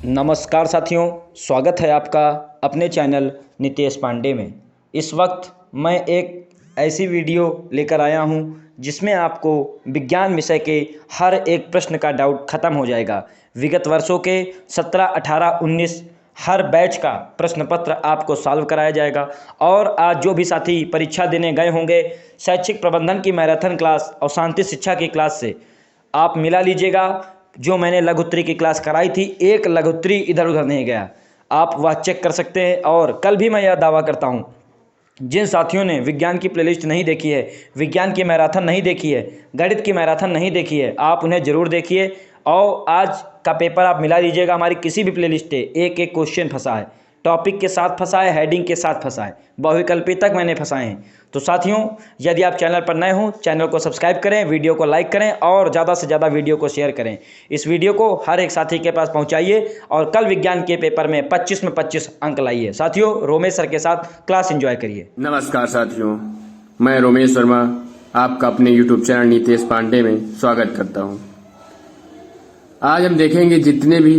नमस्कार साथियों, स्वागत है आपका अपने चैनल नितेश पांडे में। इस वक्त मैं एक ऐसी वीडियो लेकर आया हूं जिसमें आपको विज्ञान विषय के हर एक प्रश्न का डाउट खत्म हो जाएगा। विगत वर्षों के 17, 18, 19 हर बैच का प्रश्न पत्र आपको सॉल्व कराया जाएगा। और आज जो भी साथी परीक्षा देने गए होंगे शैक्षिक प्रबंधन की मैराथन क्लास और शांति शिक्षा की क्लास से आप मिला लीजिएगा। जो मैंने लघु उत्तरी की क्लास कराई थी, एक लघु उत्तरी इधर उधर नहीं गया, आप वह चेक कर सकते हैं। और कल भी मैं यह दावा करता हूं, जिन साथियों ने विज्ञान की प्लेलिस्ट नहीं देखी है, विज्ञान की मैराथन नहीं देखी है, गणित की मैराथन नहीं देखी है, आप उन्हें ज़रूर देखिए। और आज का पेपर आप मिला लीजिएगा। हमारी किसी भी प्लेलिस्ट पे एक एक क्वेश्चन फंसा है, टॉपिक के साथ फंसा है, हेडिंग के साथ फंसा है, बहुविकल्पी तक मैंने फंसाए हैं। तो साथियों, यदि आप चैनल पर नए हों, चैनल को सब्सक्राइब करें, वीडियो को लाइक करें और ज़्यादा से ज़्यादा वीडियो को शेयर करें। इस वीडियो को हर एक साथी के पास पहुंचाइए और कल विज्ञान के पेपर में 25 में 25 अंक लाइए। साथियों, रोमेश सर के साथ क्लास एंजॉय करिए। नमस्कार साथियों, मैं रोमेश वर्मा आपका अपने YouTube चैनल नितेश पांडे में स्वागत करता हूं। आज हम देखेंगे जितने भी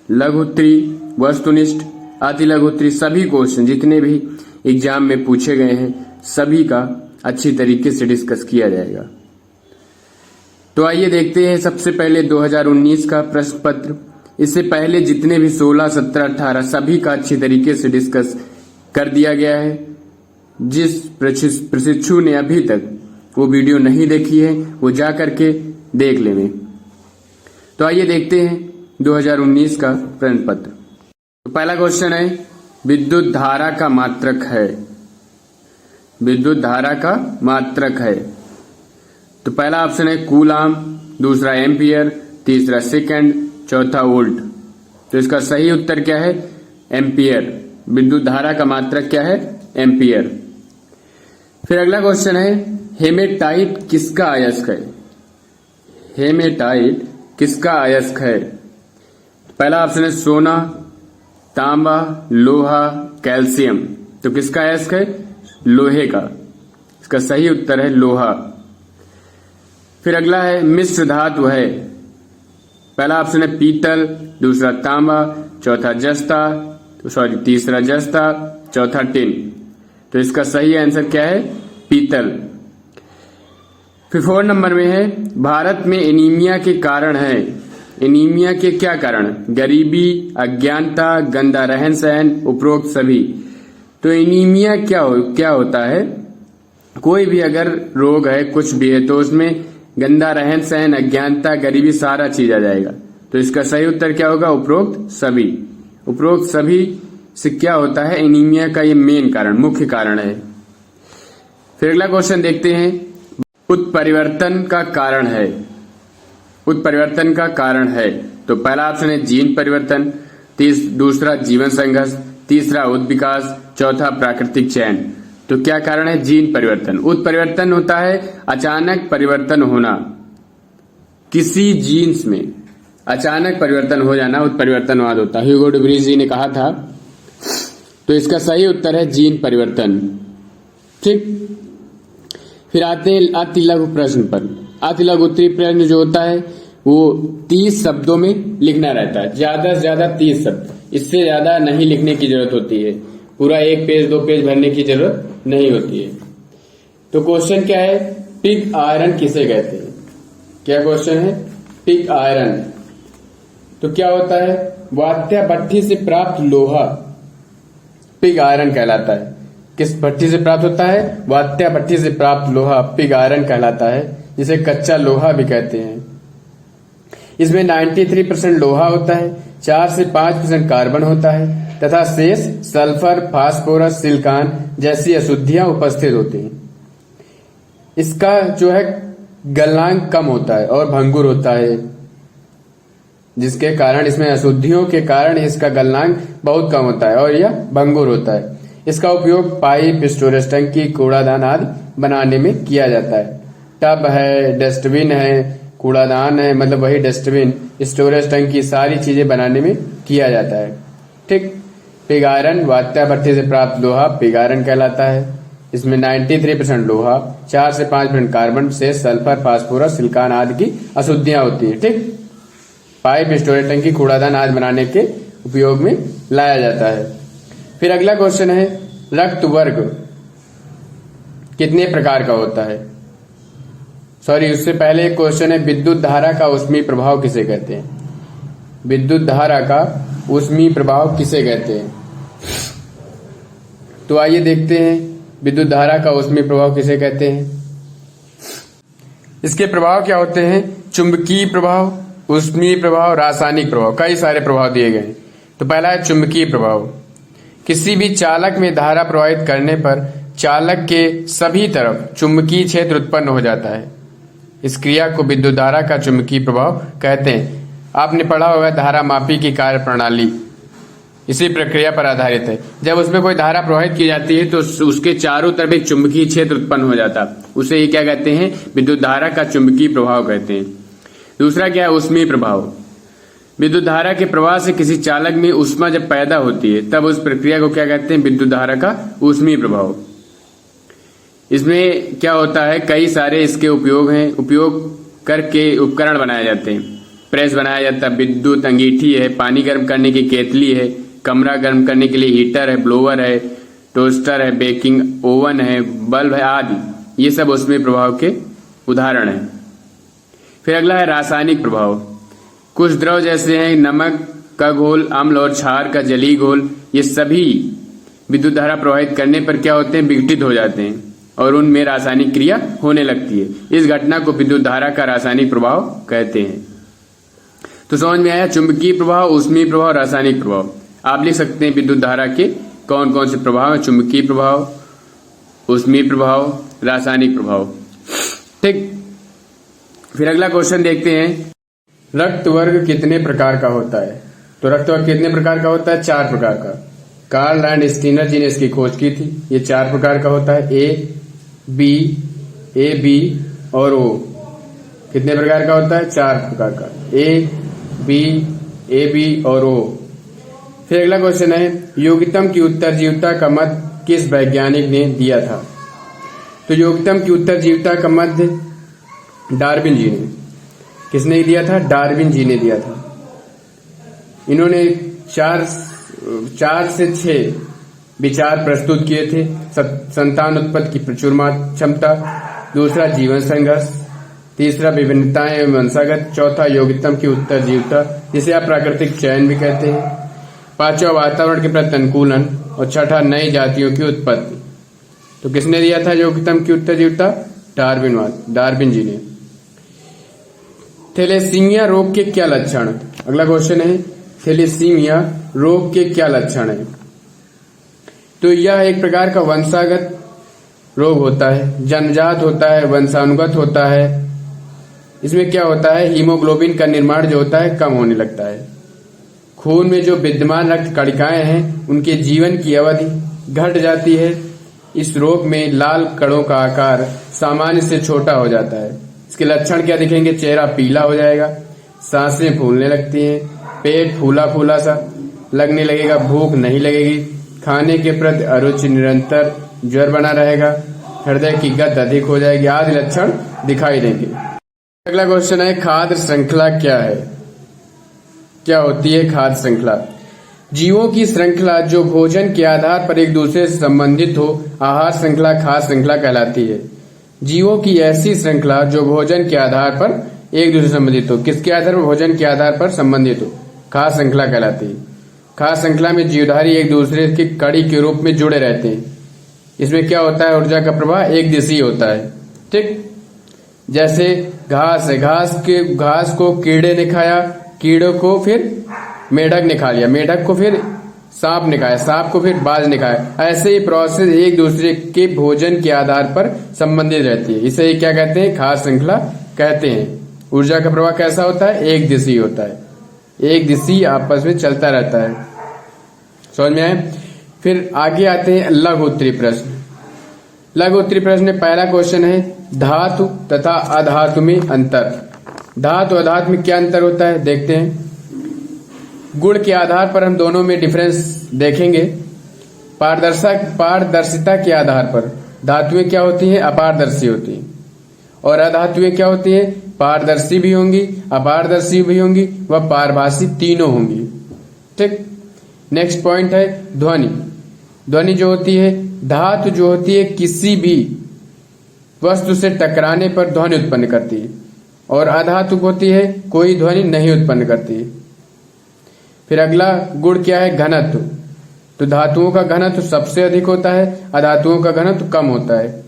लघु उत्तरी, वस्तुनिष्ठ, अति लघु उत्तरी सभी क्वेश्चन जितने भी एग्जाम में पूछे गए हैं सभी का अच्छी तरीके से डिस्कस किया जाएगा। तो आइए देखते हैं सबसे पहले 2019 का प्रश्न पत्र। इससे पहले जितने भी 16, 17, 18 सभी का अच्छी तरीके से डिस्कस कर दिया गया है। जिस प्रशिक्षु ने अभी तक वो वीडियो नहीं देखी है वो जा करके देख लें। तो आइए देखते हैं 2019 का प्रश्न पत्र। तो पहला क्वेश्चन है, विद्युत धारा का मात्रक है। विद्युत धारा का मात्रक है। तो पहला ऑप्शन है कूलाम, दूसरा एम्पियर, तीसरा सेकंड, चौथा वोल्ट। तो इसका सही उत्तर क्या है? एम्पियर। विद्युत धारा का मात्रक क्या है? एम्पियर। फिर अगला क्वेश्चन है, हेमेटाइट किसका अयस्क है? हेमेटाइट किसका अयस्क है? पहला ऑप्शन है सोना, तांबा, लोहा, कैल्शियम। तो किसका अयस्क है? लोहे का। इसका सही उत्तर है लोहा। फिर अगला है मिश्र धातु है। पहला ऑप्शन है पीतल, दूसरा तांबा, चौथा जस्ता, तीसरा जस्ता, चौथा टिन। तो इसका सही आंसर क्या है? पीतल। फिर 4 नंबर में है, भारत में एनीमिया के कारण है। एनीमिया के क्या कारण? गरीबी, अज्ञानता, गंदा रहन सहन, उपरोक्त सभी। तो एनीमिया क्या होता है? कोई भी अगर रोग है, कुछ भी है, तो उसमें गंदा रहन सहन, अज्ञानता, गरीबी सारा चीज आ जाएगा। तो इसका सही उत्तर क्या होगा? उपरोक्त सभी। उपरोक्त सभी से क्या होता है? एनीमिया का ये मेन कारण, मुख्य कारण है। फिर अगला क्वेश्चन देखते हैं, उत्परिवर्तन का कारण है। उत्परिवर्तन का कारण है। तो पहला ऑप्शन है जीन परिवर्तन, दूसरा जीवन संघर्ष, तीसरा उद्विकास, चौथा प्राकृतिक चयन। तो क्या कारण है? जीन परिवर्तन। उत्परिवर्तन होता है अचानक परिवर्तन होना, किसी जीन्स में अचानक परिवर्तन हो जाना उत्परिवर्तनवाद होता है। ह्यूगो डुब्रीज जी ने कहा था। तो इसका सही उत्तर है जीन परिवर्तन। ठीक। फिर आते हैं अति लघु प्रश्न पर। अति लघु उत्तरी प्रश्न जो होता है वो 30 शब्दों में लिखना रहता है, ज्यादा से ज्यादा 30 शब्द, इससे ज्यादा नहीं लिखने की जरूरत होती है। पूरा 1 पेज 2 पेज भरने की जरूरत नहीं होती है। तो क्वेश्चन क्या है? पिग आयरन किसे कहते हैं? क्या क्वेश्चन है? Pig iron. तो क्या होता है? वात्या भट्ठी से प्राप्त लोहा पिग आयरन कहलाता है। किस भट्ठी से प्राप्त होता है? वात्या भट्ठी से प्राप्त लोहा पिग आयरन कहलाता है, जिसे कच्चा लोहा भी कहते हैं। इसमें 93% लोहा होता है, 4 से 5% कार्बन होता है तथा शेष सल्फर, फास्फोरस, सिलिकॉन जैसी अशुद्धियां उपस्थित होती हैं। इसका जो है गलनांक कम होता है और भंगुर होता है, जिसके कारण इसमें अशुद्धियों के कारण इसका गलनांक बहुत कम होता है और यह भंगुर होता है। इसका उपयोग पाइप, स्टोरेज टंकी, कूड़ादान आदि बनाने में किया जाता है। टब है, डस्टबिन है, कूड़ादान है, मतलब वही डस्टबिन, स्टोरेज टंकी, सारी चीजें बनाने में किया जाता है। ठीक। पिग आयरन, वात्या भट्ठी से प्राप्त लोहा पिग आयरन कहलाता है। इसमें 93% लोहा, 4 से 5% कार्बन, शेष सल्फर, फास्फोरस, सिलिकॉन आदि की अशुद्धियां होती है। ठीक। पाइप, स्टोरेज टंकी, कूड़ादान आदि बनाने के उपयोग में लाया जाता है। फिर अगला क्वेश्चन है, रक्त वर्ग कितने प्रकार का होता है? सॉरी, उससे पहले एक क्वेश्चन है, विद्युत धारा का ऊष्मीय प्रभाव किसे कहते हैं? विद्युत धारा का ऊष्मीय प्रभाव किसे कहते हैं? तो आइए देखते हैं विद्युत धारा का ऊष्मीय प्रभाव किसे कहते हैं। इसके प्रभाव क्या होते हैं? चुंबकीय प्रभाव, ऊष्मीय प्रभाव, रासायनिक प्रभाव, कई सारे प्रभाव दिए गए। तो पहला है चुंबकीय प्रभाव। किसी भी चालक में धारा प्रवाहित करने पर चालक के सभी तरफ चुंबकीय क्षेत्र उत्पन्न हो जाता है। इस क्रिया को विद्युत धारा का चुंबकीय प्रभाव कहते हैं। आपने पढ़ा होगा धारा मापी की कार्य प्रणाली इसी प्रक्रिया पर आधारित है। जब उसमें कोई धारा प्रवाहित की जाती है तो उसके चारों तरफ एक चुंबकीय क्षेत्र उत्पन्न हो जाता है, उसे ये क्या कहते हैं? विद्युत धारा का चुंबकीय प्रभाव कहते हैं। दूसरा क्या है? ऊष्मीय प्रभाव। विद्युत धारा के प्रवाह से किसी चालक में ऊष्मा जब पैदा होती है तब उस प्रक्रिया को क्या कहते हैं? विद्युत धारा का ऊष्मीय प्रभाव। इसमें क्या होता है? कई सारे इसके उपयोग हैं, उपयोग करके उपकरण बनाए जाते हैं। प्रेस बनाया जाता है, विद्युत अंगीठी है, पानी गर्म करने की केतली है, कमरा गर्म करने के लिए हीटर है, ब्लोअर है, टोस्टर है, बेकिंग ओवन है, बल्ब है आदि। ये सब ऊष्मीय प्रभाव के उदाहरण हैं। फिर अगला है रासायनिक प्रभाव। कुछ द्रव जैसे हैं नमक का घोल, अम्ल और क्षार का जलीय घोल, ये सभी विद्युत धारा प्रवाहित करने पर क्या होते हैं? विघटित हो जाते हैं और उनमें रासायनिक क्रिया होने लगती है। इस घटना को विद्युत धारा का रासायनिक प्रभाव कहते हैं। तो समझ में आया चुंबकीय प्रभाव, ऊष्मीय प्रभाव, रासायनिक प्रभाव। आप लिख सकते हैं विद्युत धारा के कौन कौन से प्रभाव हैं? चुंबकीय प्रभाव, ऊष्मीय प्रभाव, रासायनिक प्रभाव। ठीक, फिर अगला क्वेश्चन देखते हैं, रक्त वर्ग कितने प्रकार का होता है? तो रक्त वर्ग कितने प्रकार का होता है? 4 प्रकार का। कार्ल लैंड स्टीनर जी ने इसकी खोज की थी। ये 4 प्रकार का होता है, ए बी और ओ। कितने प्रकार का होता है? 4 प्रकार का, ए बी और ओ। फिर अगला क्वेश्चन है, योगितम की उत्तरजीविता का मत किस वैज्ञानिक ने दिया था? तो योगितम की उत्तरजीविता का मत डार्विन जी ने। किसने दिया था? डार्विन जी ने दिया था। इन्होंने 4 से 6 विचार प्रस्तुत किए थे। संतान उत्पत्ति की प्रचुर क्षमता, दूसरा जीवन संघर्ष, तीसरा विभिन्नताएं एवं वंशागत, चौथा योगितम की उत्तरजीविता जिसे आप प्राकृतिक चयन भी कहते हैं, पांचवा वातावरण के प्रति अनुकूलन और छठा नई जातियों की उत्पत्ति। तो किसने दिया था योगितम की उत्तरजीविता? डार्विन जी ने। थैलेसीमिया रोग के क्या लक्षण? अगला क्वेश्चन है, थैलेसीमिया रोग के क्या लक्षण है? तो यह एक प्रकार का वंशागत रोग होता है, जन्मजात होता है, वंशानुगत होता है। इसमें क्या होता है? हीमोग्लोबिन का निर्माण जो होता है कम होने लगता है। खून में जो विद्यमान रक्त कणिकाएं हैं उनके जीवन की अवधि घट जाती है। इस रोग में लाल कणों का आकार सामान्य से छोटा हो जाता है। इसके लक्षण क्या दिखेंगे? चेहरा पीला हो जाएगा, सांसें फूलने लगती हैं, पेट फूला फूला सा लगने लगेगा, भूख नहीं लगेगी, खाने के प्रति अरुचि, निरंतर ज्वर बना रहेगा, हृदय की गति अधिक हो जाएगी आदि लक्षण दिखाई देंगे। अगला क्वेश्चन है, खाद्य श्रृंखला क्या है? क्या होती है खाद्य श्रृंखला? जीवों की श्रृंखला जो भोजन के आधार पर एक दूसरे से संबंधित हो, आहार श्रृंखला खाद्य श्रृंखला कहलाती है। जीवों की ऐसी श्रृंखला जो भोजन के आधार पर एक दूसरे से संबंधित हो, किसके आधार पर? भोजन के आधार पर संबंधित हो, खाद्य श्रृंखला कहलाती है। खाद्य श्रृंखला में जीवधारी एक दूसरे की कड़ी के रूप में जुड़े रहते हैं। इसमें क्या होता है? ऊर्जा का प्रवाह एक दिशी होता है। ठीक, जैसे घास है, घास को कीड़े ने खाया, कीड़ों को फिर मेढक ने खा लिया, मेढक को फिर सांप ने खाया, सांप को फिर बाज ने खाया। ऐसे ही प्रोसेस एक दूसरे के भोजन के आधार पर संबंधित रहती है। इसे ही क्या कहते हैं? खाद्य श्रृंखला कहते हैं। ऊर्जा का प्रवाह कैसा होता है? एक दिशी होता है, एक दिशी आपस में चलता रहता है। समझ में आए? फिर आगे आते हैं लघु उत्तरी प्रश्न। लघु उत्तरी प्रश्न में पहला क्वेश्चन है, धातु तथा अधातु में अंतर। धातु अधातु में क्या अंतर होता है देखते हैं। गुण के आधार पर हम दोनों में डिफरेंस देखेंगे। पारदर्शिता के आधार पर धातुएं क्या होती हैं? अपारदर्शी होती हैं। और अधातुएं क्या होती है? पारदर्शी भी होंगी, अपारदर्शी भी होंगी व पारभासी, तीनों होंगी। ठीक। नेक्स्ट पॉइंट है ध्वनि। ध्वनि जो होती है, धातु जो होती है किसी भी वस्तु से टकराने पर ध्वनि उत्पन्न करती है और अधातु होती है कोई ध्वनि नहीं उत्पन्न करती है। फिर अगला गुण क्या है? घनत्व। तो धातुओं का घनत्व सबसे अधिक होता है, अधातुओं का घनत्व कम होता है।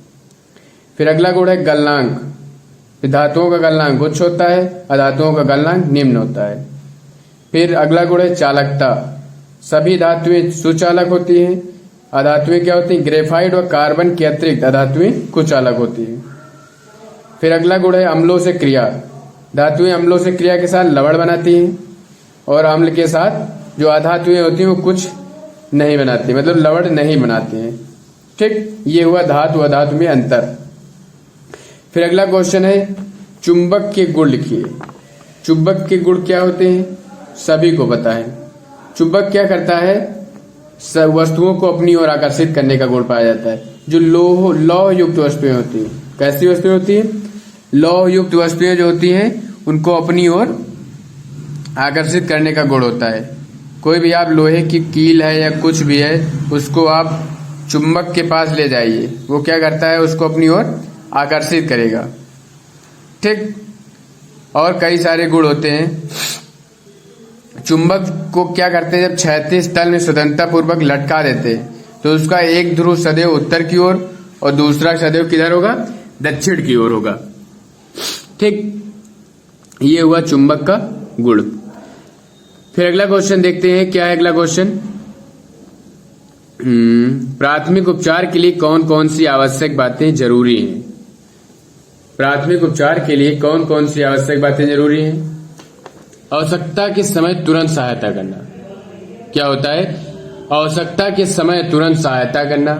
फिर अगला गुण है गलनांक। धातुओं का गलनांक उच्च होता है, अधातुओं का गलनांक निम्न होता है। फिर अगला गुण है चालकता। सभी धातुएं सुचालक होती हैं, अधातुएं क्या होती हैं? ग्रेफाइट और कार्बन के अतिरिक्त अधातुएं कुचालक होती हैं। फिर अगला गुण है अम्लों से क्रिया। धातुएं अम्लों से क्रिया के साथ लवण बनाती हैं और अम्ल के साथ जो अधातुएं होती हैं वो कुछ नहीं बनाती, मतलब लवण नहीं बनाती हैं। ठीक, ये हुआ धातु अधातु में अंतर। फिर अगला क्वेश्चन है चुंबक के गुण लिखिए। चुंबक के गुण क्या होते हैं? सभी को पता है। चुंबक क्या करता है? सब वस्तुओं को अपनी ओर आकर्षित करने का गुण पाया जाता है। जो लौह युक्त वस्तुएं होती हैं, कैसी वस्तुएं होती हैं? लौह युक्त वस्तुएं जो होती हैं उनको अपनी ओर आकर्षित करने का गुण होता है। कोई भी आप लोहे की कील है या कुछ भी है, उसको आप चुंबक के पास ले जाइए, वो क्या करता है? उसको अपनी ओर आकर्षित करेगा। ठीक। और कई सारे गुण होते हैं। चुंबक को क्या करते हैं? जब क्षैतिज तल में स्वतंत्रता पूर्वक लटका देते हैं तो उसका एक ध्रुव सदैव उत्तर की ओर और दूसरा सदैव किधर होगा? दक्षिण की ओर होगा। ठीक, ये हुआ चुंबक का गुण। फिर अगला क्वेश्चन देखते हैं, क्या है अगला क्वेश्चन? प्राथमिक उपचार के लिए कौन कौन सी आवश्यक बातें जरूरी हैं? प्राथमिक उपचार के लिए कौन कौन सी आवश्यक बातें जरूरी हैं? आवश्यकता के समय तुरंत सहायता करना। क्या होता है? आवश्यकता के समय तुरंत सहायता करना।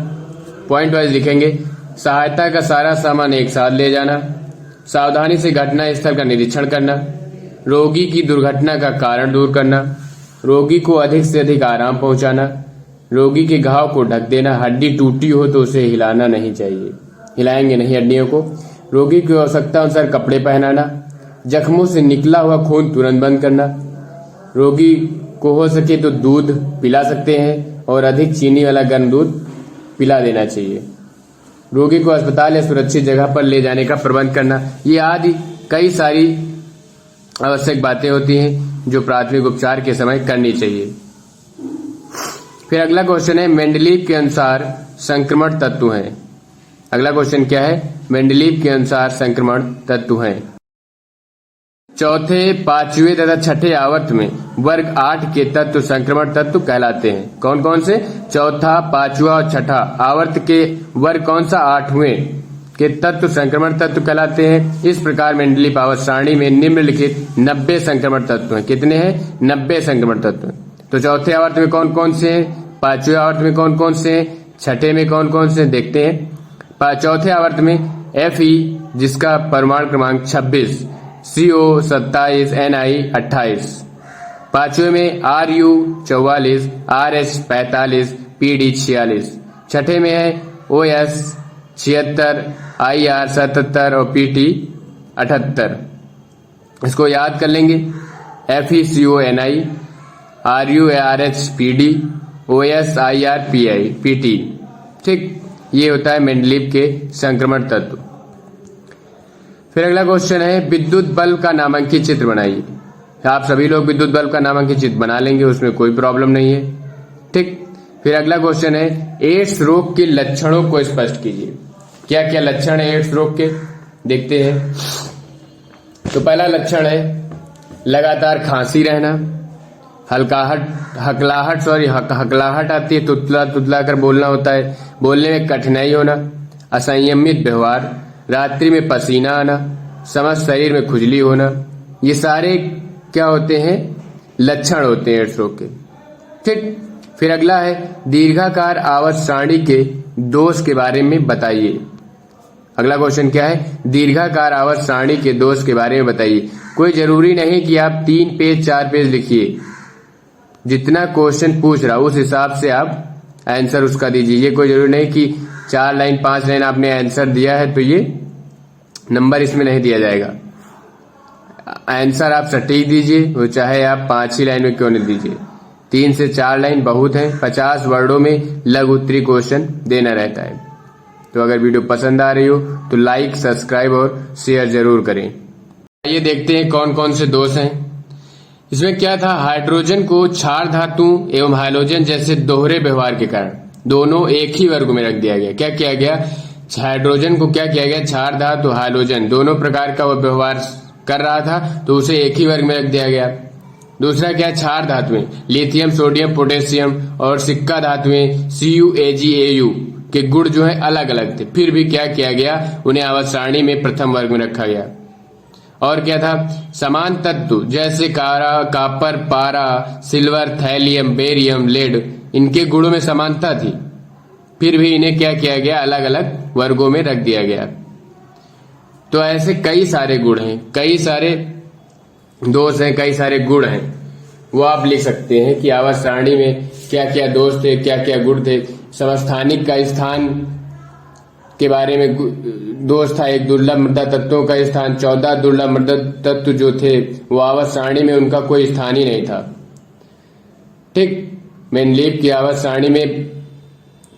पॉइंट वाइज लिखेंगे। सहायता का सारा सामान एक साथ ले जाना, सावधानी से घटना स्थल का निरीक्षण करना, रोगी की दुर्घटना का कारण दूर करना, रोगी को अधिक से अधिक आराम पहुंचाना, रोगी के घाव को ढक देना, हड्डी टूटी हो तो उसे हिलाना नहीं चाहिए, हिलाएंगे नहीं हड्डियों को, रोगी की आवश्यकता अनुसार कपड़े पहनाना, जख्मों से निकला हुआ खून तुरंत बंद करना, रोगी को हो सके तो दूध पिला सकते हैं और अधिक चीनी वाला गर्म दूध पिला देना चाहिए, रोगी को अस्पताल या सुरक्षित जगह पर ले जाने का प्रबंध करना। ये आदि कई सारी आवश्यक बातें होती हैं जो प्राथमिक उपचार के समय करनी चाहिए। फिर अगला क्वेश्चन है मेंडलीव के अनुसार संक्रमण तत्व हैं। अगला क्वेश्चन क्या है? मेंडलीव के अनुसार संक्रमण तत्व हैं। चौथे, पांचवें तथा छठे आवर्त में वर्ग 8 के तत्व संक्रमण तत्व कहलाते हैं। कौन कौन से? चौथा, पांचवा और छठा आवर्त के वर्ग कौन सा? 8वें के तत्व संक्रमण तत्व कहलाते हैं। इस प्रकार मेंडलीव आवर्त सारणी में निम्नलिखित 90 संक्रमण तत्व हैं। कितने हैं? 90 संक्रमण तत्व। तो चौथे आवर्त में कौन कौन से हैं? पांचवें आवर्त में कौन कौन से हैं? छठे में कौन कौन से? देखते हैं। चौथे आवर्त में Fe जिसका परमाणु क्रमांक 26, CO 27, Ni 28। पांचवें में Ru 44, Rh 45, Pd 46। छठे में है OS 76, IR 77 और PT 78। इसको याद कर लेंगे। Fe CO Ni, Ru RH PD, OS IR PT। ठीक, ये होता है मेंडलीव के संक्रमण तत्व। फिर अगला क्वेश्चन है विद्युत बल्ब का नामांकित चित्र बनाइए। आप सभी लोग विद्युत बल्ब का नामांकित चित्र बना लेंगे, उसमें कोई प्रॉब्लम नहीं है। ठीक। फिर अगला क्वेश्चन है एड्स रोग के लक्षणों को स्पष्ट कीजिए। क्या क्या लक्षण है एड्स रोग के? देखते हैं। तो पहला लक्षण है लगातार खांसी रहना, हकलाहट आती है, तुतला तुतला कर बोलना होता है, बोलने में कठिनाई होना, असंयमित व्यवहार, रात्रि में पसीना आना, समस्त शरीर में खुजली होना, ये सारे क्या होते हैं? लक्षण होते हैं एड्स रोग के। ठीक। फिर अगला है दीर्घाकार आवर्त सारणी के दोष के बारे में बताइए। अगला क्वेश्चन क्या है? दीर्घाकार आवर्त सारणी के दोष के बारे में बताइए। कोई जरूरी नहीं कि आप 3 पेज 4 पेज लिखिए, जितना क्वेश्चन पूछ रहा उस हिसाब से आप आंसर उसका दीजिए। ये कोई जरूरी नहीं कि 4 लाइन 5 लाइन आपने आंसर दिया है तो ये नंबर इसमें नहीं दिया जाएगा। आंसर आप सटीक दीजिए, वो चाहे आप 5 ही लाइन में क्यों नहीं दीजिए। 3 से 4 लाइन बहुत है। 50 वर्डों में लघु उत्तरीय क्वेश्चन देना रहता है। तो अगर वीडियो पसंद आ रही हो तो लाइक, सब्सक्राइब और शेयर जरूर करें। आइए देखते हैं कौन कौन से दोष हैं। इसमें क्या था, हाइड्रोजन को क्षार धातु एवं हाइड्रोजन जैसे दोहरे व्यवहार के कारण दोनों एक ही वर्ग में रख दिया गया। क्या किया गया, हाइड्रोजन को क्या किया गया, क्षार धातु हाइड्रोजन दोनों प्रकार का वो व्यवहार कर रहा था तो उसे एक ही वर्ग में रख दिया गया। दूसरा क्या, क्षार धातुएं लिथियम, सोडियम, पोटेशियम और सिक्का धातुएं CuAgAu के गुण जो है अलग अलग थे, फिर भी क्या किया गया, उन्हें आवर्त सारणी में प्रथम वर्ग में रखा गया। और क्या था, समान तत्व जैसे कापर, पारा, सिल्वर, थैलियम, बेरियम, लेड, इनके गुणों में समानता थी, फिर भी इन्हें क्या किया गया, अलग अलग वर्गों में रख दिया गया। तो ऐसे कई सारे गुण हैं, कई सारे दोष हैं, कई सारे गुण हैं, वो आप लिख सकते हैं कि आवर्त सारणी में क्या क्या दोष थे, क्या क्या गुण थे। समस्थानिक का स्थान के बारे में दोष था, एक दुर्लभ मृदा तत्वों का स्थान, 14 दुर्लभ मृदा तत्व जो थे वो आवर्त सारणी में उनका कोई स्थान ही नहीं था। ठीक, मेंडलीव की आवर्त सारणी में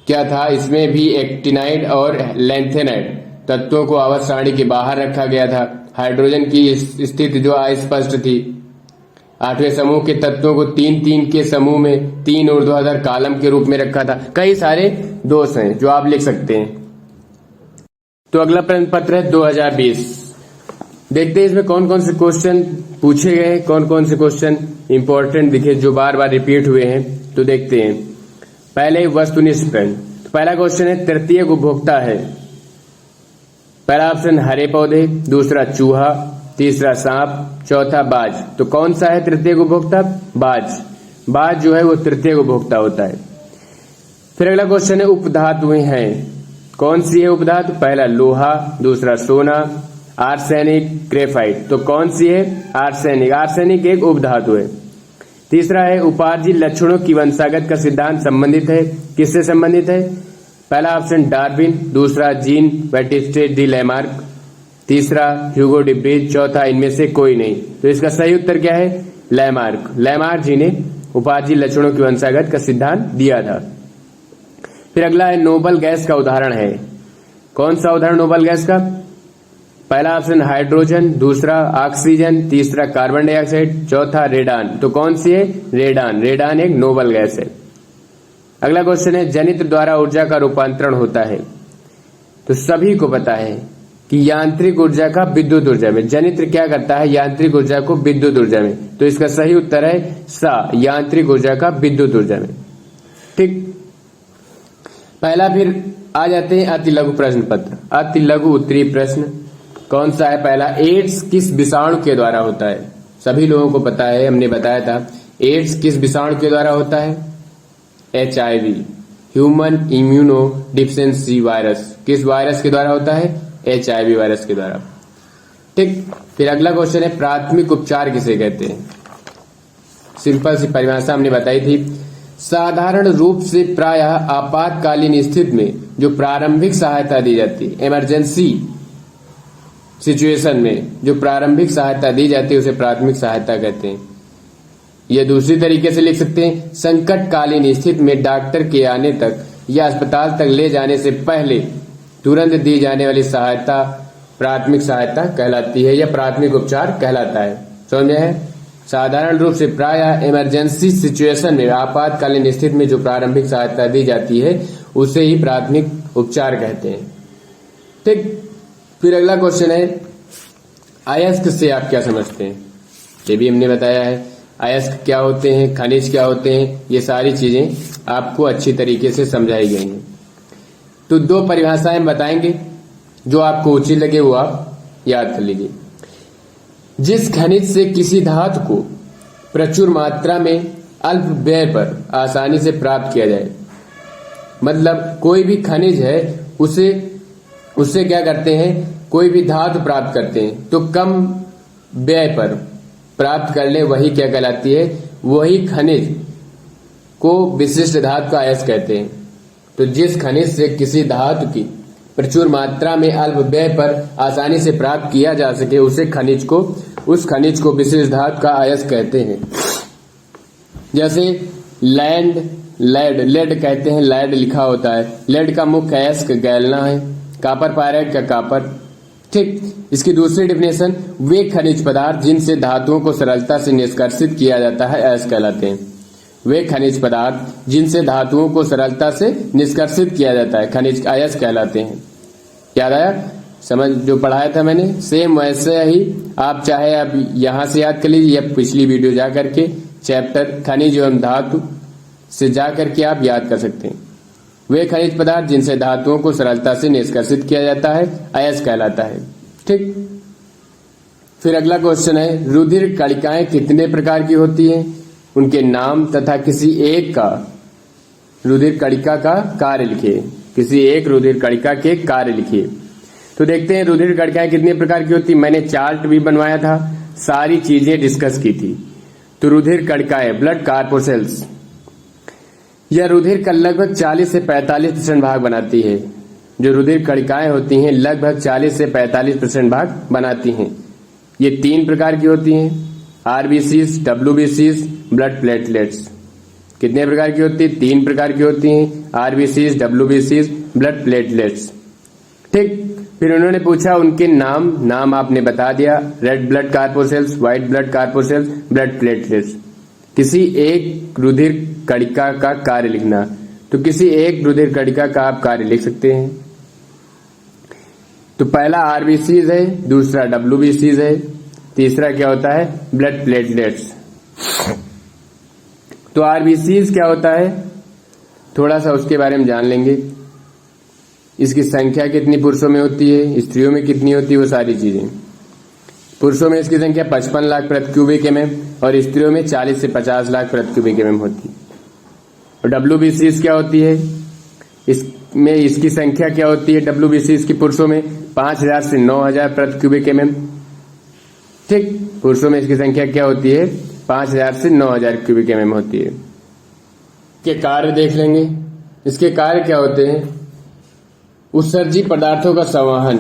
क्या था, इसमें भी एक्टिनाइड और लैंथेनाइड तत्वों को आवर्त सारणी के बाहर रखा गया था। हाइड्रोजन की स्थिति जो अस्पष्ट थी। 8वें समूह के तत्वों को 3-3 के समूह में 3 ऊर्ध्वाधर कॉलम के रूप में रखा था। कई सारे दोष हैं जो आप लिख सकते हैं। तो अगला प्रश्न पत्र है 2020। देखते हैं इसमें कौन कौन से क्वेश्चन पूछे गए, कौन कौन से क्वेश्चन इंपॉर्टेंट दिखे जो बार बार रिपीट हुए हैं। तो देखते हैं, पहले वस्तुनिष्ठ प्रश्न। तो पहला क्वेश्चन है, तृतीय उपभोक्ता है। पहला ऑप्शन हरे पौधे, दूसरा चूहा, तीसरा सांप, चौथा बाज। तो कौन सा है तृतीय उपभोक्ता, बाज। बाज जो है वो तृतीय उपभोक्ता होता है। फिर अगला क्वेश्चन है, उपधातुएं हैं। कौन सी है उपधातु, पहला लोहा, दूसरा सोना, आर्सेनिक, ग्रेफाइट। तो कौन सी है, आर्सेनिक। आर्सेनिक एक उपधातु है। तीसरा है, उपार्जित लक्षणों की वंशागत का सिद्धांत संबंधित है। किससे संबंधित है, पहला ऑप्शन डार्विन, दूसरा जीन बैटिस्टे डी लैमार्क, तीसरा ह्यूगो डिब्रीज, चौथा इनमें से कोई नहीं। तो इसका सही उत्तर क्या है, लैमार्क। लैमार्क जी ने उपार्जित लक्षणों की वंशागत का सिद्धांत दिया था। फिर अगला है, नोबल गैस का उदाहरण है। कौन सा उदाहरण नोबल गैस का, पहला ऑप्शन हाइड्रोजन, दूसरा ऑक्सीजन, तीसरा कार्बन डाइऑक्साइड, चौथा रेडान। तो कौन सी है, रेडान। रेडान एक नोबल गैस है। अगला क्वेश्चन है, जनित्र द्वारा ऊर्जा का रूपांतरण होता है। तो सभी को पता है कि यांत्रिक ऊर्जा का विद्युत ऊर्जा में। जनित्र क्या करता है, यांत्रिक ऊर्जा को विद्युत ऊर्जा में। तो इसका सही उत्तर है सा, यांत्रिक ऊर्जा का विद्युत ऊर्जा में। ठीक, पहला फिर आ जाते हैं अति लघु प्रश्न पत्र। अति लघु उत्तरीय प्रश्न कौन सा है, पहला, एड्स किस विषाणु के द्वारा होता है। सभी लोगों को पता है, हमने बताया था। एड्स किस विषाणु के द्वारा होता है, HIV, human immuno deficiency virus. किस वायरस के द्वारा होता है, HIV वायरस के द्वारा। ठीक, फिर अगला क्वेश्चन है, प्राथमिक उपचार किसे कहते हैं। सिंपल सी परिभाषा हमने बताई थी, साधारण रूप से प्रायः आपातकालीन स्थिति में जो प्रारंभिक सहायता दी जाती है, इमरजेंसी सिचुएशन में जो प्रारंभिक सहायता दी जाती है उसे प्राथमिक सहायता कहते हैं। यह दूसरी तरीके से लिख सकते हैं, संकटकालीन स्थिति में डॉक्टर के आने तक या अस्पताल तक ले जाने से पहले तुरंत दी जाने वाली सहायता प्राथमिक सहायता कहलाती है या प्राथमिक उपचार कहलाता है। समझे है, साधारण रूप से प्रायः इमरजेंसी सिचुएशन में आपातकालीन स्थिति में जो प्रारंभिक सहायता दी जाती है उसे ही प्राथमिक उपचार कहते हैं। ठीक, फिर अगला क्वेश्चन है, अयस्क से आप क्या समझते हैं। ये भी हमने बताया है, अयस्क क्या होते हैं, खनिज क्या होते हैं, ये सारी चीजें आपको अच्छी तरीके से समझाई गई हैं। तो 2 परिभाषाएं बताएंगे, जो आपको उचित लगे वो आप याद कर लीजिए। जिस खनिज से किसी धातु को प्रचुर मात्रा में अल्प व्यय पर आसानी से प्राप्त किया जाए, मतलब कोई भी खनिज है उससे क्या करते हैं, कोई भी धातु प्राप्त करते हैं तो कम व्यय पर प्राप्त कर ले, वही क्या कहलाती है, वही खनिज को विशिष्ट धातु का अयस्क कहते हैं। तो जिस खनिज से किसी धातु की प्रचुर मात्रा में अल्प व्यय पर आसानी से प्राप्त किया जा सके उस खनिज को विशेष धातु का अयस्क कहते हैं। जैसे लेड कहते हैं, लेड लिखा होता है। लेड का मुख्य अयस्क गैल्ना है। कॉपर पायराइड का कॉपर। ठीक, इसकी दूसरी डिफिनेशन, वे खनिज पदार्थ जिनसे धातुओं को सरलता से निष्कर्षित किया जाता है अयस्क कहलाते हैं। वे खनिज पदार्थ जिनसे धातुओं को सरलता से निष्कर्षित किया जाता है खनिज अयस्क कहलाते हैं। याद आया? समझ जो पढ़ाया था मैंने, सेम वैसे ही आप चाहे आप यहां से याद कर लीजिए या पिछली वीडियो जा करके चैप्टर खनिज एवं धातु से जा करके आप याद कर सकते हैं। वे खनिज पदार्थ जिनसे धातुओं को सरलता से निष्कर्षित किया जाता है अयस्क कहलाता है। ठीक, फिर अगला क्वेश्चन है, रुधिर कणिकाएं कितने प्रकार की होती हैं? उनके नाम तथा किसी एक का रुधिर कणिका का कार्य लिखिए। किसी एक रुधिर कणिका के कार्य लिखिए। तो देखते हैं रुधिर कणिकाएं कितने प्रकार की होती। मैंने चार्ट भी बनवाया था, सारी चीजें डिस्कस की थी। तो रुधिर कणिकाएं, ब्लड कार्पोसेल्स, यह रुधिर का लगभग 40 से 45% भाग बनाती है। जो रुधिर कणिकाएं होती हैं लगभग 40 से 45% भाग बनाती हैं। ये 3 प्रकार की होती हैं, आरबीसीज, डब्ल्यूबीसीज, ब्लड प्लेटलेट्स। कितने प्रकार की होती है? 3 प्रकार की होती हैं, आरबीसीज, डब्ल्यूबीसीज, ब्लड प्लेटलेट्स। ठीक, फिर उन्होंने पूछा उनके नाम आपने बता दिया, red blood corpuscles, white blood corpuscles, blood platelets. किसी एक रुधिर कणिका का कार्य लिखना। तो किसी एक रुधिर कणिका का आप कार्य लिख सकते हैं। तो पहला आरबीसीज है, दूसरा डब्ल्यूबीसीज है, तीसरा क्या होता है? Blood platelets. तो आरबीसीज क्या होता है, थोड़ा सा उसके बारे में जान लेंगे। इसकी संख्या कितनी पुरुषों में होती है, स्त्रियों में कितनी होती है, वो सारी चीजें। पुरुषों में इसकी संख्या 55 लाख प्रति क्यूबिक एमएम और स्त्रियों में 40 से 50 लाख प्रति क्यूबिक एमएम होती है। और डब्ल्यूबीसीज क्या होती है, इसमें इसकी संख्या क्या होती है? डब्ल्यूबीसीज की पुरुषों में 5000 से 9000 प्रति क्यूबिक एमएम। ठीक, पुरुषों में इसकी संख्या क्या होती है? 5000 से 9000 क्यूबिक एमएम होती है। के कार्य देख लेंगे। इसके कार्य क्या होते हैं? उत्सर्जी पदार्थों का संवहन,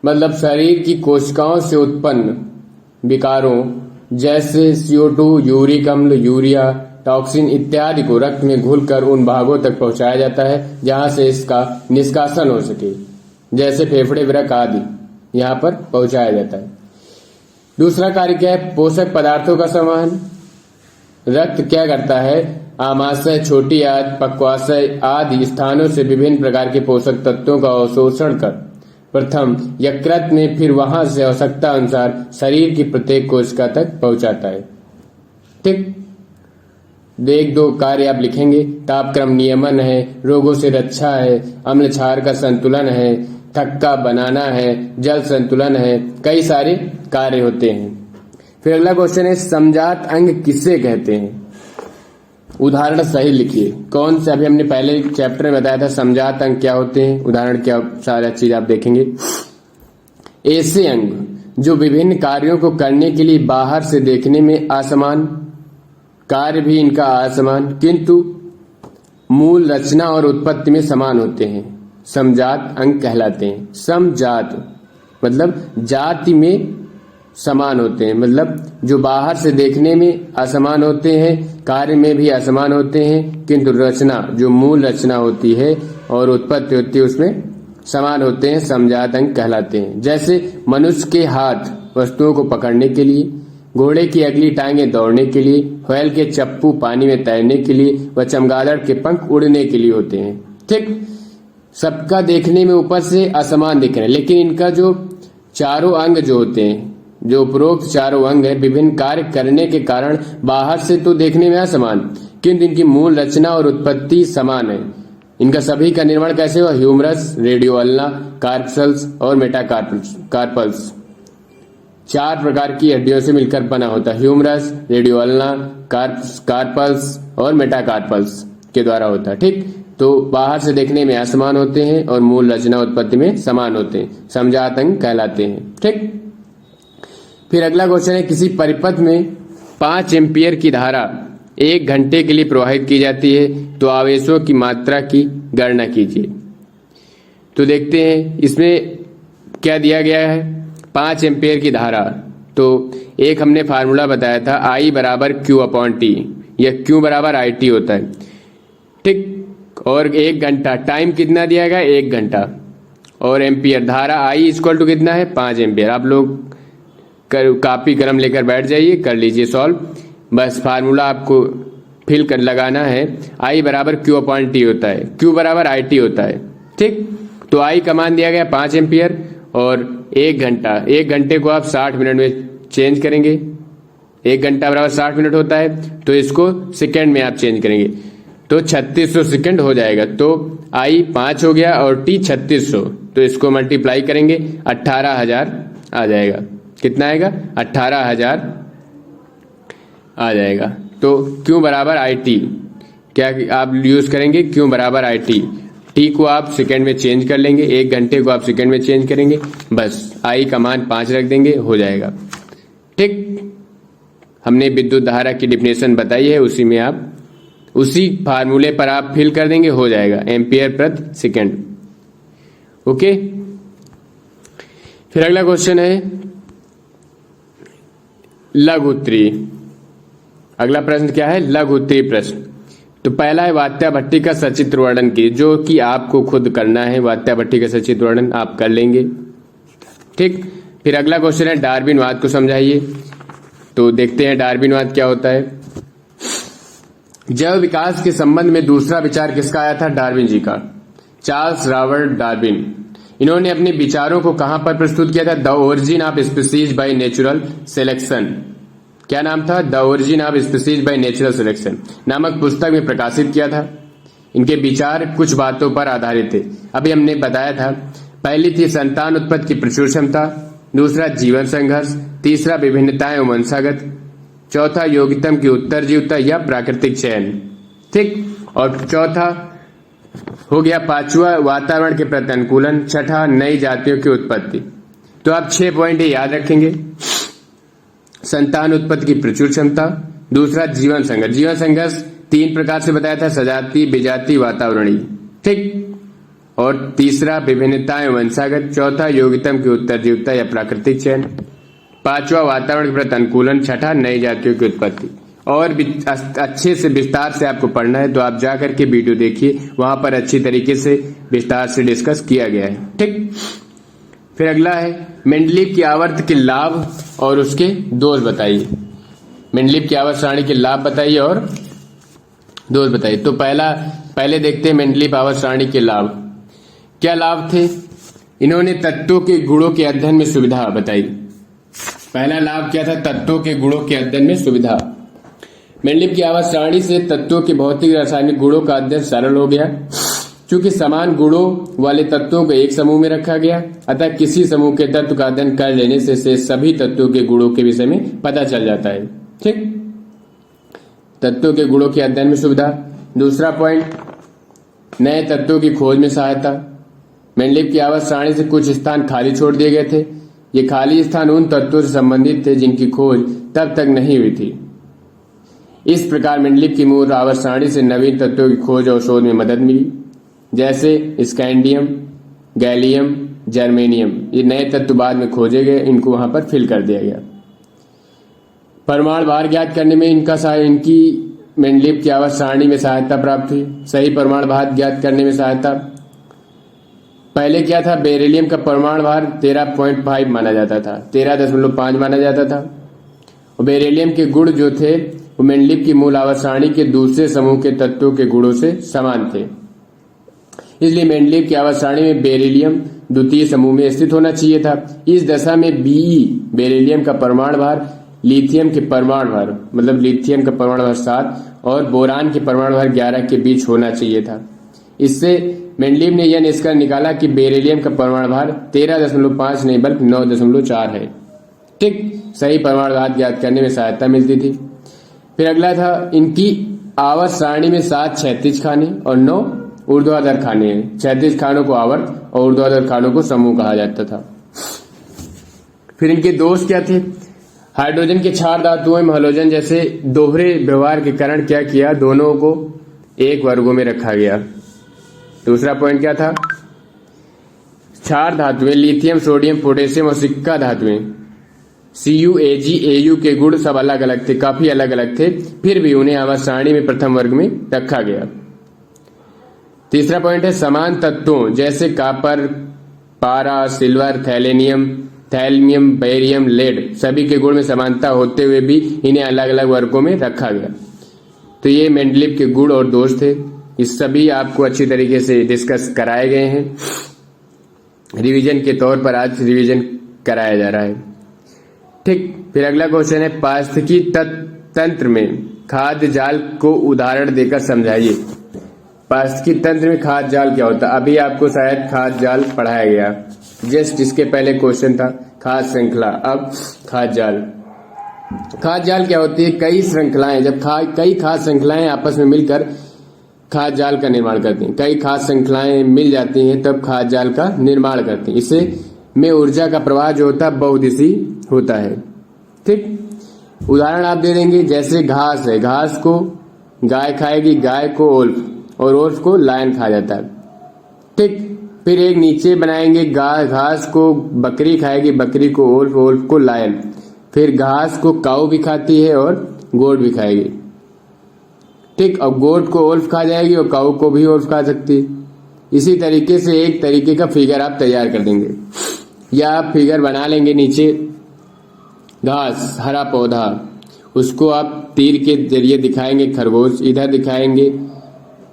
मतलब शरीर की कोशिकाओं से उत्पन्न विकारों जैसे CO2, यूरिक अम्ल, यूरिया, टॉक्सिन इत्यादि को रक्त में घुलकर उन भागों तक पहुंचाया जाता है जहां से इसका निष्कासन हो सके, जैसे फेफड़े, वृक्क आदि यहां पर पहुंचाया जाता है। दूसरा कार्य क्या है? पोषक पदार्थों का संवहन। रक्त क्या करता है? आमाशय, छोटी आंत, पक्वाशय आदि स्थानों से विभिन्न प्रकार के पोषक तत्वों का अवशोषण कर प्रथम यकृत में, फिर वहां से आवश्यकता अनुसार शरीर की प्रत्येक कोशिका तक पहुंचाता है। ठीक, 1-2 कार्य आप लिखेंगे। तापक्रम नियमन है, रोगों से रक्षा है, अम्ल क्षार का संतुलन है, थक्का बनाना है, जल संतुलन है, कई सारे कार्य होते हैं। फिर अगला क्वेश्चन है, समजात अंग किसे कहते हैं? उदाहरण सही लिखिए। कौन से? अभी हमने पहले चैप्टर में बताया था समजात अंग क्या होते हैं, उदाहरण क्या, सारा चीज आप देखेंगे। ऐसे अंग जो विभिन्न कार्यों को करने के लिए बाहर से देखने में असमान, कार्य भी इनका असमान, किंतु मूल रचना और उत्पत्ति में समान होते हैं, समजात अंग कहलाते हैं। समजात मतलब जाति में समान होते हैं, मतलब जो बाहर से देखने में असमान होते हैं, कार्य में भी असमान होते हैं, किंतु रचना, जो मूल रचना होती है और उत्पत्ति होती है, उसमें समान होते हैं, समजात अंग कहलाते हैं। जैसे मनुष्य के हाथ वस्तुओं को पकड़ने के लिए, घोड़े की अगली टांगें दौड़ने के लिए, व्हेल के चप्पू पानी में तैरने के लिए व चमगादड़ के पंख उड़ने के लिए होते हैं। ठीक, सबका देखने में ऊपर से असमान दिख रहे हैं, लेकिन इनका जो चारों अंग जो होते हैं, जो उपरोक्त चारों अंग है, विभिन्न कार्य करने के कारण बाहर से तो देखने में असमान, किंतु इनकी मूल रचना और उत्पत्ति समान है। इनका सभी का निर्माण कैसे हुआ? ह्यूमरस, रेडियोअल्ना, कार्पल्स और मेटाकार्पल्स, 4 प्रकार की हड्डियों से मिलकर बना होता है। ह्यूमरस, रेडियोअल्ना, कार्पल्स और मेटाकार्पल्स के द्वारा होता है। ठीक, तो बाहर से देखने में असमान होते हैं और मूल रचना उत्पत्ति में समान होते हैं, समजात अंग कहलाते हैं। ठीक, फिर अगला क्वेश्चन है, किसी परिपथ में 5 एम्पियर की धारा 1 घंटे के लिए प्रवाहित की जाती है, तो आवेशों की मात्रा की गणना कीजिए। तो देखते हैं इसमें क्या दिया गया है। 5 एम्पेयर की धारा, तो एक हमने फार्मूला बताया था I बराबर Q/T, या Q बराबर IT होता है, ठीक। और 1 घंटा, टाइम कितना दिया गया, 1 घंटा, और एम्पियर धारा I इक्वल टू कितना है, 5 एम्पियर। आप लोग कापी कलम लेकर बैठ जाइए, कर लीजिए सॉल्व। बस फार्मूला आपको फिल कर लगाना है। I बराबर Q/T होता है, Q बराबर IT होता है, ठीक। तो I का मान दिया गया 5 एम्पियर और 1 घंटा, 1 घंटे को आप 60 मिनट में चेंज करेंगे। 1 घंटा बराबर 60 मिनट होता है, तो इसको सेकेंड में आप चेंज करेंगे तो 3600 सेकेंड हो जाएगा। तो I 5 हो गया और T 3600, तो इसको मल्टीप्लाई करेंगे 18,000 आ जाएगा। कितना आएगा, 18,000 आ जाएगा। तो Q बराबर IT क्या आप यूज करेंगे, Q बराबर IT। T को आप सेकेंड में चेंज कर लेंगे, 1 घंटे को आप सेकेंड में चेंज करेंगे, बस I का मान 5 रख देंगे, हो जाएगा, ठीक। हमने विद्युत धारा की डिफिनेशन बताई है, उसी में आप उसी फार्मूले पर आप फिल कर देंगे, हो जाएगा एम्पियर प्रति सेकेंड। ओके, फिर अगला क्वेश्चन है लघु उत्तरी। अगला प्रश्न क्या है, लघु उत्तरी प्रश्न। तो पहला है वात्या भट्टी का सचित्र वर्णन की, जो कि आपको खुद करना है। वात्या भट्टी का सचित्र वर्णन आप कर लेंगे, ठीक। फिर अगला क्वेश्चन है डार्विनवाद को समझाइए। तो देखते हैं डार्विनवाद क्या होता है। जैव विकास के संबंध में दूसरा विचार किसका आया था, डार्विन जी का, चार्ल्स रॉबर्ट डार्विन। इन्होंने अपने विचारों को कहां पर प्रस्तुत किया था, the origin of species by natural selection. क्या नाम था, the origin of species by natural selection नामक पुस्तक में प्रकाशित किया था। इनके विचार कुछ बातों पर आधारित थे, अभी हमने बताया था। पहली थी संतान उत्पत्ति की प्रचुर क्षमता, दूसरा जीवन संघर्ष, तीसरा विभिन्नताएं एवं वंशागत, चौथा योग्यतम की उत्तरजीवता या प्राकृतिक चयन, ठीक। और चौथा हो गया, पांचवा वातावरण के प्रति अनुकूलन, छठा नई जातियों की उत्पत्ति। तो आप 6 पॉइंट याद रखेंगे। संतान उत्पत्ति की प्रचुर क्षमता, दूसरा जीवन संघर्ष। जीवन संघर्ष 3 प्रकार से बताया था, सजातीय, विजातीय, वातावरणीय, ठीक। और तीसरा विभिन्नताएं वंशागत, चौथा योग्यतम की उत्तरजीवता या प्राकृतिक चयन, पांचवा वातावरण के प्रति अनुकूलन, छठा नई जातियों की उत्पत्ति। और अच्छे से विस्तार से आपको पढ़ना है तो आप जाकर के वीडियो देखिए, वहां पर अच्छी तरीके से विस्तार से डिस्कस किया गया है, ठीक। फिर अगला है मेंडलीव की आवर्त के लाभ और उसके दोष बताइए। मेंडलीव की आवर्त सारणी के लाभ बताइए और दोष बताइए। तो पहले देखते हैं मेंडलीव आवर्त सारणी के लाभ। क्या लाभ थे, इन्होंने तत्वों के गुणों के अध्ययन में सुविधा बताई। पहला लाभ क्या था, तत्वों के गुणों के अध्ययन में सुविधा। मेंडलीव की आवर्त सारणी से तत्वों के भौतिक रासायनिक गुणों का अध्ययन सरल हो गया। चूंकि समान गुणों वाले तत्वों को एक समूह में रखा गया, अतः किसी समूह के तत्व का अध्ययन कर लेने से सभी तत्वों के गुणों के विषय में पता चल जाता है, ठीक। तत्वों के गुणों के अध्ययन में सुविधा। दूसरा पॉइंट, नए तत्वों की खोज में सहायता। मेंडलीव की आवर्त सारणी से कुछ स्थान खाली छोड़ दिए गए थे। ये खाली स्थान उन तत्वों से संबंधित थे जिनकी खोज तब तक नहीं हुई थी। इस प्रकार मेंडलीव की मूल आवर्त सारणी से नवीन तत्वों की खोज और शोध में मदद मिली, जैसे स्कैंडियम, गैलियम, जर्मेनियम। ये नए तत्व बाद में खोजे गए, इनको वहां पर फिल कर दिया गया। परमाणु भार ज्ञात करने में इनकी मेंडलीव की आवर्त सारणी में सहायता प्राप्त हुई। सही परमाणु भार ज्ञात करने में सहायता। पहले क्या था, बेरिलियम का परमाणु भार 13.5 माना जाता था, 13.5 माना जाता था। और बेरिलियम के गुण जो थे वो मेंडलीव की मूल आवर्त सारणी के दूसरे समूह के तत्वों के गुणों से समान थे। इसलिए मेंडलीव की आवर्त सारणी में बेरिलियम द्वितीय समूह में स्थित होना चाहिए था। इस दशा में Be बेरिलियम का परमाणु भार लिथियम के परमाणु भार, मतलब लिथियम का परमाणु भार 7 और बोरान के परमाणु भार 11 के बीच होना चाहिए था। इससे मेंडलीव ने यह निष्कर्ष निकाला कि बेरिलियम का परमाणु भार 13.5 नहीं बल्कि 9.4 है, ठीक। सही परमाणु भार ज्ञात करने में सहायता मिलती थी। फिर अगला था, इनकी आवर्त सारणी में 7 क्षैतिज खाने और 9 ऊर्ध्वाधर खाने हैं। क्षैतिज खानों को आवर्त और ऊर्ध्वाधर खानों को समूह कहा जाता था। फिर इनके दोष क्या थे, हाइड्रोजन के क्षार धातुओं में हैलोजन जैसे दोहरे व्यवहार के कारण क्या किया, दोनों को एक वर्गों में रखा गया। दूसरा पॉइंट क्या था, क्षार धातुएं, लिथियम, सोडियम, पोटेशियम और सिक्का धातुएं, Cu, Ag, Au के गुण सब अलग अलग थे, काफी अलग अलग थे, फिर भी उन्हें आवर्त सारणी में प्रथम वर्ग में रखा गया। तीसरा पॉइंट है समान तत्वों जैसे कॉपर, पारा, सिल्वर, थैलियम, बेरियम, लेड सभी के गुण में समानता होते हुए भी इन्हें अलग अलग वर्गों में रखा गया। तो ये मेंडलीव के गुण और दोष थे। इस सभी आपको अच्छी तरीके से डिस्कस कराए गए हैं। रिवीजन के तौर पर आज रिवीजन कराया जा रहा है। ठीक, फिर अगला क्वेश्चन है पारिस्थितिकी तंत्र में खाद्य जाल को उदाहरण देकर समझाइए। पारिस्थितिकी तंत्र में खाद्य जाल क्या होता है? अभी आपको शायद खाद्य जाल पढ़ाया गया, जस्ट इसके पहले क्वेश्चन था खाद्य श्रृंखला, अब खाद्य जाल। खाद्य जाल क्या होती है? कई श्रृंखलाएं, जब कई खाद्य श्रृंखलाएं आपस में मिलकर खाद्य जाल का निर्माण करती हैं। कई खाद्य श्रृंखलाएं मिल जाती हैं तब खाद्य जाल का निर्माण करती हैं। इसे में ऊर्जा का प्रवाह जो होता है बहुदिशीय होता है। ठीक, उदाहरण आप दे देंगे, जैसे घास है, घास को गाय खाएगी, गाय को ओल्फ, और ओल्फ को लायन खा जाता है। ठीक, फिर एक नीचे बनाएंगे, घास को बकरी खाएगी, बकरी को ओल्फ, ओल्फ को लायन। फिर घास को काऊ भी खाती है और गोट भी खाएगी। ठीक, अब गोट को ओल्फ खा जाएगी और काऊ को भी ओल्फ खा सकती है। इसी तरीके से एक तरीके का फिगर आप तैयार कर देंगे, या आप फिगर बना लेंगे, नीचे घास, हरा पौधा, उसको आप तीर के जरिए दिखाएंगे खरगोश, इधर दिखाएंगे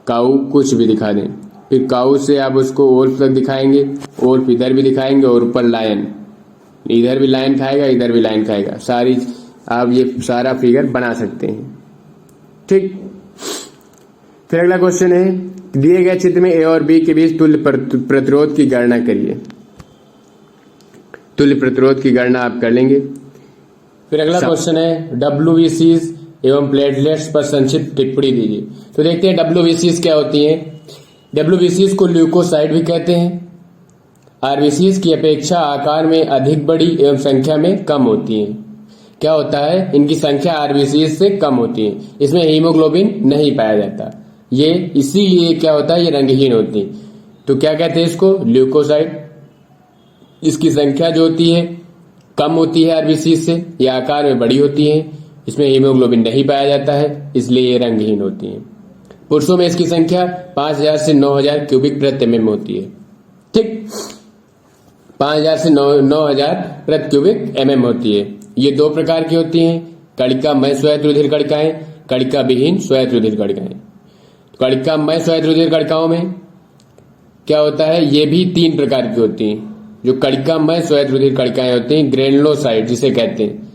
काऊ, कुछ भी दिखा दें। फिर काऊ से आप उसको ओल्फ तक दिखाएंगे, ओल्फ इधर भी दिखाएंगे और ऊपर लायन, इधर भी लायन खाएगा, इधर भी लायन खाएगा। सारी आप ये सारा फिगर बना सकते हैं। ठीक, फिर अगला क्वेश्चन है दिए गए चित्र में ए और बी के बीच तुल्य प्रतिरोध की गणना करिए। तुल्य प्रतिरोध की गणना आप कर लेंगे। फिर अगला क्वेश्चन है WBCs एवं प्लेटलेट्स पर संक्षिप्त टिप्पणी दीजिए। तो देखते हैं WBCs क्या होती हैं। WBCs को ल्यूकोसाइट भी कहते हैं। RBCs की अपेक्षा आकार में अधिक बड़ी एवं संख्या में कम होती हैं। क्या होता है, इनकी संख्या RBCs से कम होती है। इसमें हीमोग्लोबिन नहीं पाया जाता, ये इसीलिए क्या होता है, ये रंगहीन होती है। तो क्या कहते हैं इसको, ल्यूकोसाइट। इसकी संख्या जो होती है कम होती है RBCs से, ये आकार में बड़ी होती है, इसमें हीमोग्लोबिन नहीं पाया जाता है, इसलिए ये रंगहीन होती है। पुरुषों में इसकी संख्या 5000 से 9000 क्यूबिक प्रति mm होती है। ठीक, 5000 से 9000 प्रति क्यूबिक mm होती है। ये दो प्रकार की होती हैं, कणिकामय स्वायत्त रुधिर कणिकाएं, कणिका विहीन स्वायत्त रुधिर कणिकाएं। कणिकामय स्वायत्त रुधिर कणिकाओं में क्या होता है, ये भी 3 प्रकार की होती हैं। जो कणिकामय स्वायत्त रुधिर कणिकाएं होती हैं, ग्रेनुलोसाइट जिसे कहते हैं,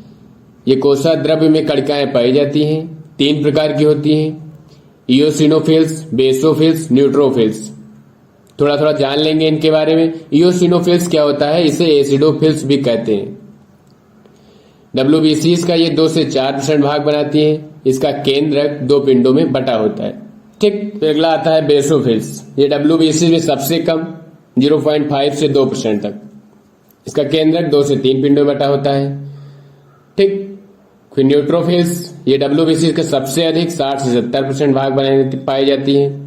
ये कोशिका द्रव्य में कणिकाएं पाई जाती हैं। 3 प्रकार की होती हैं, इओसिनोफिल्स, बेसोफिल्स, न्यूट्रोफिल्स। थोड़ा थोड़ा जान लेंगे इनके बारे में। इओसिनोफिल्स क्या होता है, इसे एसिडोफिल्स भी कहते हैं। WBCs का ये 2 से 4% भाग बनाती है। इसका केंद्रक 2 पिंडों में बटा होता है। ठीक, फिर अगला आता है बेसोफिल्स। ये WBCs में सबसे कम 0.5 से 2% तक। इसका केंद्रक 2 से 3 पिंडों में बटा होता है। ठीक, फिर न्यूट्रोफिल्स, ये WBCs का सबसे अधिक 60 से 70% भाग पाई जाती है।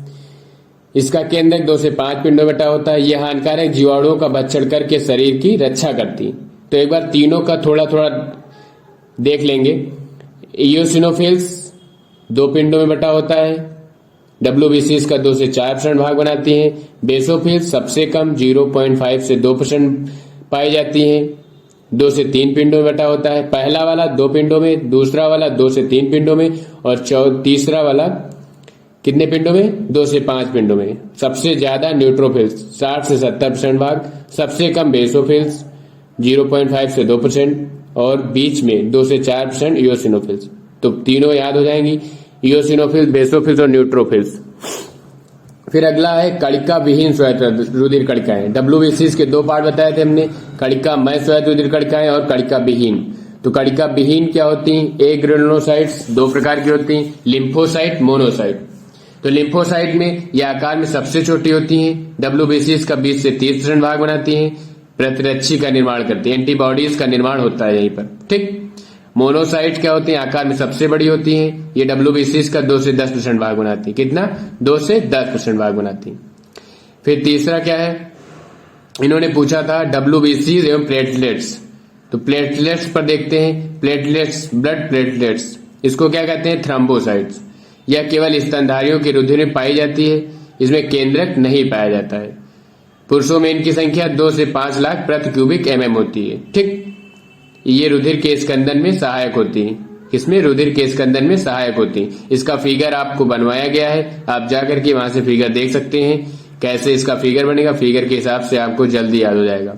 इसका केंद्रक 2 से 5 पिंडों में बटा होता है। यह हानिकारक जीवाणुओं का भक्षण करके शरीर की रक्षा करती है। तो एक बार तीनों का थोड़ा थोड़ा देख लेंगे। इओसिनोफिल्स 2 पिंडों में बटा होता है। WBCs का 2 से 4% भाग बनाती हैं। बेसोफिल्स सबसे कम 0.5 से 2% पाई जाती हैं। 2 से 3 पिंडों में बटा होता है। पहला वाला 2 पिंडों में, दूसरा वाला 2 से 3 पिंडों में, और तीसरा वाला कितने पिंडों में, 2 से 5 पिंडों में। सबसे ज्यादा न्यूट्रोफिल्स 60 से 70% भाग, सबसे कम बेसोफिल्स 0.5 से 2%, और बीच में 2 से 4% इओसिनोफिल्स। तो तीनों याद हो जाएंगी, इओसिनोफिल्स, बेसोफिल्स और न्यूट्रोफिल्स। फिर अगला है कणिका विहीन स्वायत्त रुधिर कणिकाएं। WBCs के 2 पार्ट बताए थे हमने, कणिकामय स्वायत्त रुधिर कणिकाएं और कणिका विहीन। तो कणिका विहीन क्या होती हैं, ए ग्रेनुलोसाइट्स 2 प्रकार की होती हैं, लिम्फोसाइट, मोनोसाइट। तो लिम्फोसाइट में यह आकार में सबसे छोटी होती हैं। WBCs का 20 से 30% भाग बनाती हैं। प्रतिरक्षी का निर्माण करती है, एंटीबॉडीज का निर्माण होता है यहीं पर। ठीक, मोनोसाइट क्या होती है, आकार में सबसे बड़ी होती हैं। ये WBCs का 2 से 10% भाग बनाती है। कितना, 2 से 10% भाग बनाती है। फिर तीसरा क्या है, इन्होंने पूछा था WBCs एवं प्लेटलेट्स। तो प्लेटलेट्स पर देखते हैं, प्लेटलेट्स ब्लड प्लेटलेट्स, इसको क्या कहते हैं? थ्रोम्बोसाइट्स। यह केवल स्तनधारियों के रुधिर में पाई जाती है, इसमें केंद्रक नहीं पाया जाता है। पुरुषों में इनकी संख्या 2 से 5 लाख प्रति क्यूबिक mm होती है। ठीक, ये रुधिर के स्कंदन में सहायक होती है। किसमें? रुधिर के स्कंदन में सहायक होती है। इसका फिगर आपको बनवाया गया है, आप जाकर के वहां से फिगर देख सकते हैं। कैसे इसका फिगर बनेगा, फिगर के हिसाब से आपको जल्दी याद हो जाएगा।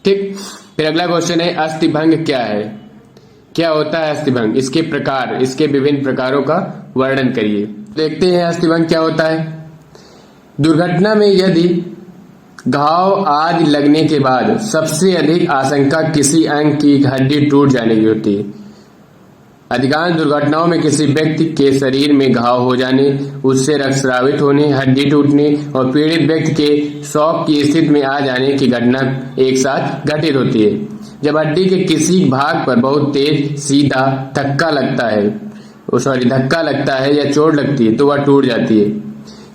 ठीक, फिर अगला क्वेश्चन है अस्थिभंग क्या है? क्या होता है अस्थिभंग? इसके प्रकार, इसके विभिन्न प्रकारों का वर्णन करिए। देखते हैं अस्थिभंग क्या होता है। दुर्घटना में यदि घाव आदि लगने के बाद सबसे अधिक आशंका किसी अंग की हड्डी टूट जाने की होती है। अधिकांश दुर्घटनाओं में किसी व्यक्ति के शरीर में घाव हो जाने, उससे रक्तस्रावित होने, हड्डी टूटने और पीड़ित व्यक्ति के शॉक की स्थिति में आ जाने की घटना एक साथ घटित होती है। जब हड्डी के किसी भाग पर बहुत तेज सीधा धक्का लगता है या चोट लगती है तो वह टूट जाती है।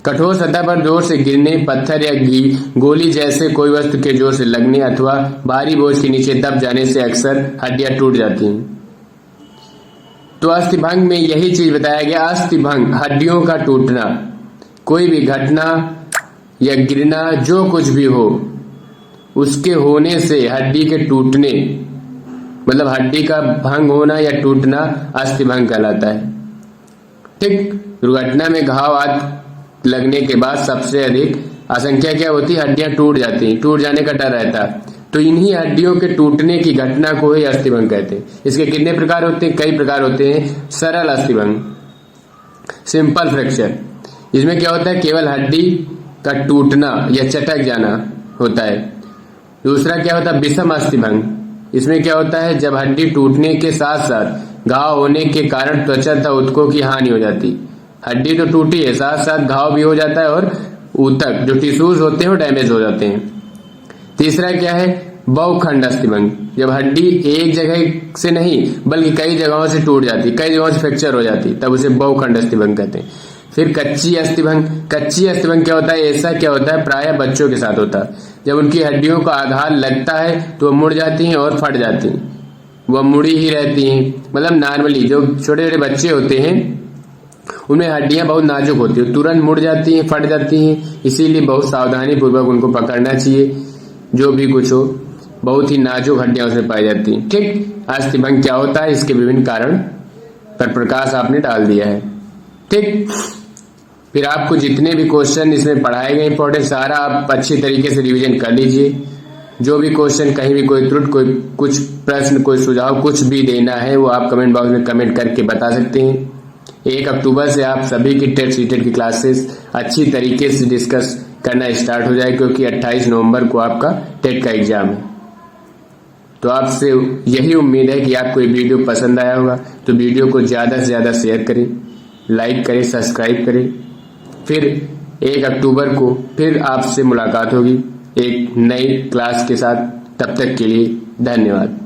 कठोर सतह पर जोर से गिरने, पत्थर या गोली जैसे कोई वस्तु के जोर से लगने अथवा भारी बोझ के नीचे दब जाने से अक्सर हड्डियां टूट जाती हैं। तो अस्थिभंग में यही चीज बताया गया। अस्थिभंग हड्डियों का टूटना, कोई भी घटना या गिरना, जो कुछ भी हो, उसके होने से हड्डी के टूटने, मतलब हड्डी का भंग होना या टूटना अस्थिभंग कहलाता है। ठीक, दुर्घटना में घाव आदि लगने के बाद सबसे अधिक आशंका क्या होती है? हड्डियां टूट जाती हैं, टूट जाने का डर रहता है। तो इन्हीं हड्डियों के टूटने की घटना को ही अस्थिभंग कहते हैं। इसके कितने प्रकार होते हैं? कई प्रकार होते हैं। सरल अस्थिभंग, सिंपल फ्रैक्चर, इसमें क्या होता है? केवल हड्डी का टूटना या चटक जाना होता है। दूसरा क्या होता है? विषम अस्थिभंग, इसमें क्या होता है? जब हड्डी टूटने के साथ साथ घाव होने के कारण त्वचा तथा ऊतकों की हानि हो जाती। हड्डी तो टूटी है, साथ साथ घाव भी हो जाता है और ऊतक जो टिश्यूज होते हैं वो डैमेज हो जाते हैं। तीसरा क्या है? बहुखंड अस्थिभंग, जब हड्डी एक जगह से नहीं बल्कि कई जगहों से टूट जाती, कई जगहों से फ्रैक्चर हो जाती, तब उसे बहुखंड अस्थिभंग कहते हैं। फिर कच्ची अस्थिभंग, कच्ची अस्थिभंग क्या होता है? ऐसा क्या होता है? प्रायः बच्चों के साथ होता है। जब उनकी हड्डियों का आघात लगता है तो वह मुड़ जाती हैं और फट जाती हैं, वह मुड़ी ही रहती हैं। मतलब नॉर्मली जो छोटे छोटे बच्चे होते हैं उनमें हड्डियां बहुत नाजुक होती है, तुरंत मुड़ जाती हैं, फट जाती हैं। इसीलिए बहुत सावधानी पूर्वक उनको पकड़ना चाहिए। जो भी कुछ हो, बहुत ही नाजुक हड्डियां उसमें पाई जाती हैं। ठीक, अस्थिभंग क्या होता है, इसके विभिन्न कारण पर प्रकाश आपने डाल दिया है। ठीक, फिर आपको जितने भी क्वेश्चन इसमें पढ़ाए गए इंपॉर्टेंट, सारा आप अच्छी तरीके से रिवीजन कर लीजिए। जो भी क्वेश्चन, कहीं भी कोई त्रुटि, कोई कुछ प्रश्न, कोई सुझाव, कुछ भी देना है वो आप कमेंट बॉक्स में कमेंट करके बता सकते हैं। 1 अक्टूबर से आप सभी की टेट सीटेट की क्लासेस अच्छी तरीके से डिस्कस करना स्टार्ट हो जाए, क्योंकि 28 नवंबर को आपका टेट का एग्जाम है। तो आपसे यही उम्मीद है कि आपको ये वीडियो पसंद आया होगा। तो वीडियो को ज्यादा से ज्यादा शेयर करें, लाइक करें, सब्सक्राइब करें। फिर 1 अक्टूबर को फिर आपसे मुलाकात होगी एक नई क्लास के साथ। तब तक के लिए धन्यवाद।